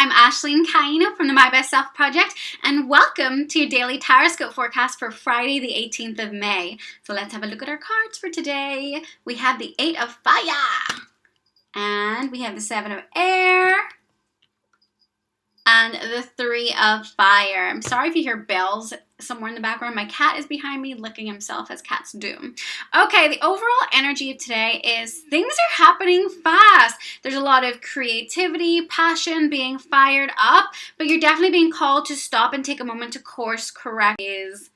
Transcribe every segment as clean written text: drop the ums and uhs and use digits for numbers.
I'm Ashleen Caino from the My Best Self Project, and welcome to your daily Tarotscope forecast for Friday, the 18th of May. So let's have a look at our cards for today. We have the 8 of Fire, and we have the 7 of Air, and the 3 of Fire. I'm sorry if you hear bells somewhere in the background. My cat is behind me licking himself, as cats do. Okay, the overall energy of today is things are happening fast. There's a lot of creativity, passion being fired up, but you're definitely being called to stop and take a moment to course correct is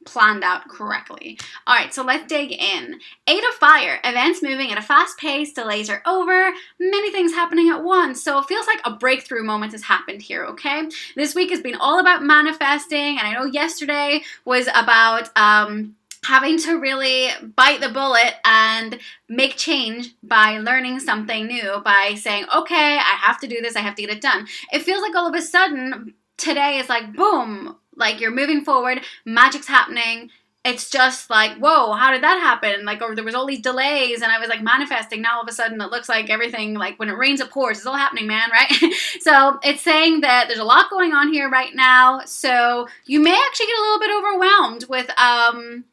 planned out correctly. All right, so let's dig in. 8 of Fire, events moving at a fast pace, delays are over, many things happening at once. So it feels like a breakthrough moment has happened here, okay? This week has been all about manifesting, and I know yesterday was about having to really bite the bullet and make change by learning something new, by saying, okay, I have to do this, I have to get it done. It feels like all of a sudden today is like, boom, like you're moving forward, magic's happening. It's just like, whoa, how did that happen? Like, or there was all these delays and I was like manifesting. Now all of a sudden it looks like everything, like when it rains it pours. It's all happening, man, right? So it's saying that there's a lot going on here right now. So you may actually get a little bit overwhelmed with,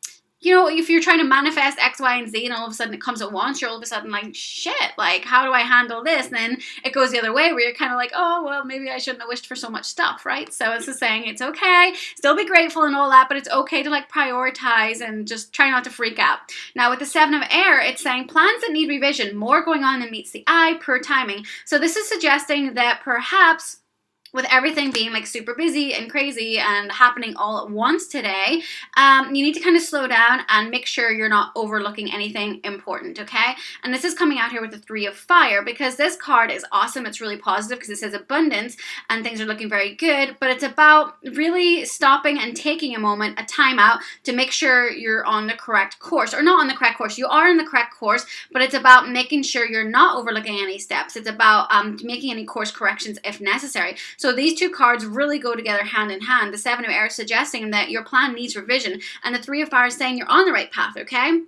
you know, if you're trying to manifest X, Y, and Z and all of a sudden it comes at once, you're all of a sudden like, shit, like, how do I handle this? And then it goes the other way where you're kind of like, oh, well, maybe I shouldn't have wished for so much stuff, right? So it's just saying it's okay, still be grateful and all that, but it's okay to like prioritize and just try not to freak out. Now with the 7 of Air, it's saying plans that need revision, more going on than meets the eye, poor timing. So this is suggesting that perhaps with everything being like super busy and crazy and happening all at once today, you need to kind of slow down and make sure you're not overlooking anything important, okay? And this is coming out here with the 3 of Fire because this card is awesome. It's really positive because it says abundance and things are looking very good, but it's about really stopping and taking a moment, a time out to make sure you're on the correct course, or not on the correct course. You are in the correct course, but it's about making sure you're not overlooking any steps. It's about making any course corrections if necessary. So these two cards really go together hand in hand. The 7 of Air is suggesting that your plan needs revision, and the 3 of Fire is saying you're on the right path, okay?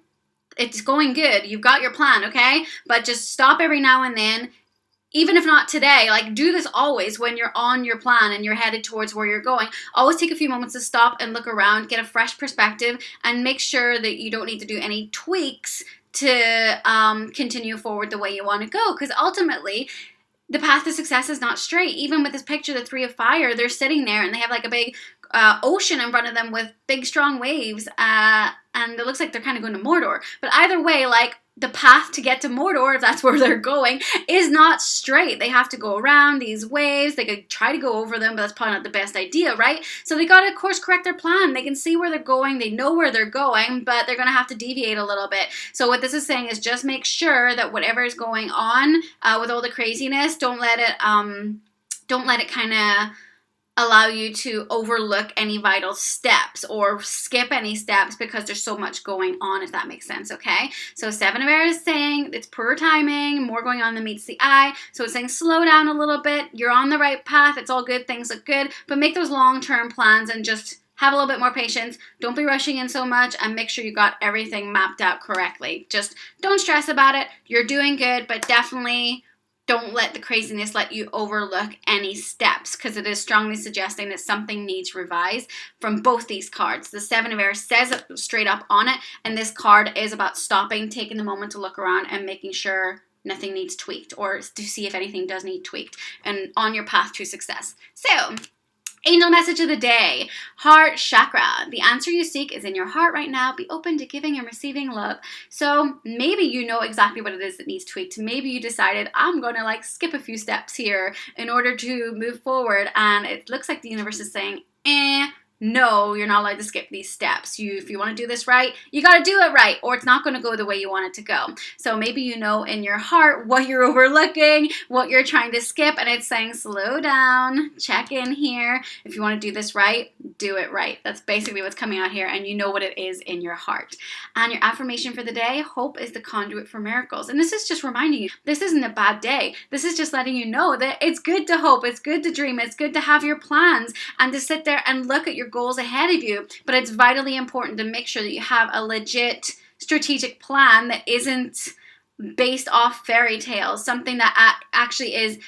It's going good. You've got your plan, okay? But just stop every now and then, even if not today. Like, do this always when you're on your plan and you're headed towards where you're going. Always take a few moments to stop and look around, get a fresh perspective, and make sure that you don't need to do any tweaks to continue forward the way you want to go, because ultimately the path to success is not straight. Even with this picture, the 3 of Fire, they're sitting there and they have like a big ocean in front of them with big strong waves, and it looks like they're kind of going to Mordor. But either way, like, the path to get to Mordor, if that's where they're going, is not straight. They have to go around these waves. They could try to go over them, but that's probably not the best idea, right? So they got to course correct their plan. They can see where they're going. They know where they're going, but they're going to have to deviate a little bit. So what this is saying is just make sure that whatever is going on with all the craziness, don't let it kind of allow you to overlook any vital steps or skip any steps because there's so much going on, if that makes sense, okay? So 7 of Air is saying it's poor timing, more going on than meets the eye. So it's saying slow down a little bit. You're on the right path. It's all good. Things look good. But make those long-term plans and just have a little bit more patience. Don't be rushing in so much, and make sure you got everything mapped out correctly. Just don't stress about it. You're doing good, but definitely don't let the craziness let you overlook any steps, because it is strongly suggesting that something needs revised from both these cards. The 7 of Air says it straight up on it, and this card is about stopping, taking the moment to look around and making sure nothing needs tweaked, or to see if anything does need tweaked, and on your path to success. So, angel message of the day, heart chakra. The answer you seek is in your heart right now. Be open to giving and receiving love. So maybe you know exactly what it is that needs tweaked. Maybe you decided, I'm going to like skip a few steps here in order to move forward. And it looks like the universe is saying, no, you're not allowed to skip these steps. If you want to do this right, you got to do it right, or it's not going to go the way you want it to go. So maybe you know in your heart what you're overlooking, what you're trying to skip, and it's saying slow down, check in here. If you want to do this right, do it right. That's basically what's coming out here, and you know what it is in your heart. And your affirmation for the day, hope is the conduit for miracles. And this is just reminding you, this isn't a bad day. This is just letting you know that it's good to hope, it's good to dream, it's good to have your plans and to sit there and look at your goals ahead of you, but it's vitally important to make sure that you have a legit strategic plan that isn't based off fairy tales, something that actually is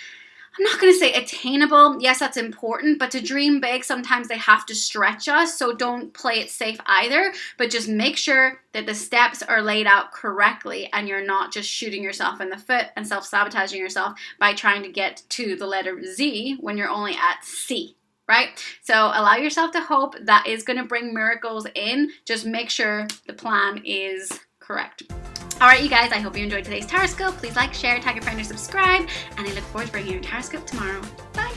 I'm not going to say attainable. Yes, that's important, but to dream big, sometimes they have to stretch us, so don't play it safe either, but just make sure that the steps are laid out correctly and you're not just shooting yourself in the foot and self-sabotaging yourself by trying to get to the letter Z when you're only at C. Right? So allow yourself to hope. That is going to bring miracles in. Just make sure the plan is correct. All right, you guys, I hope you enjoyed today's Tarotscope. Please like, share, tag a friend, or subscribe. And I look forward to bringing you a Tarotscope tomorrow. Bye.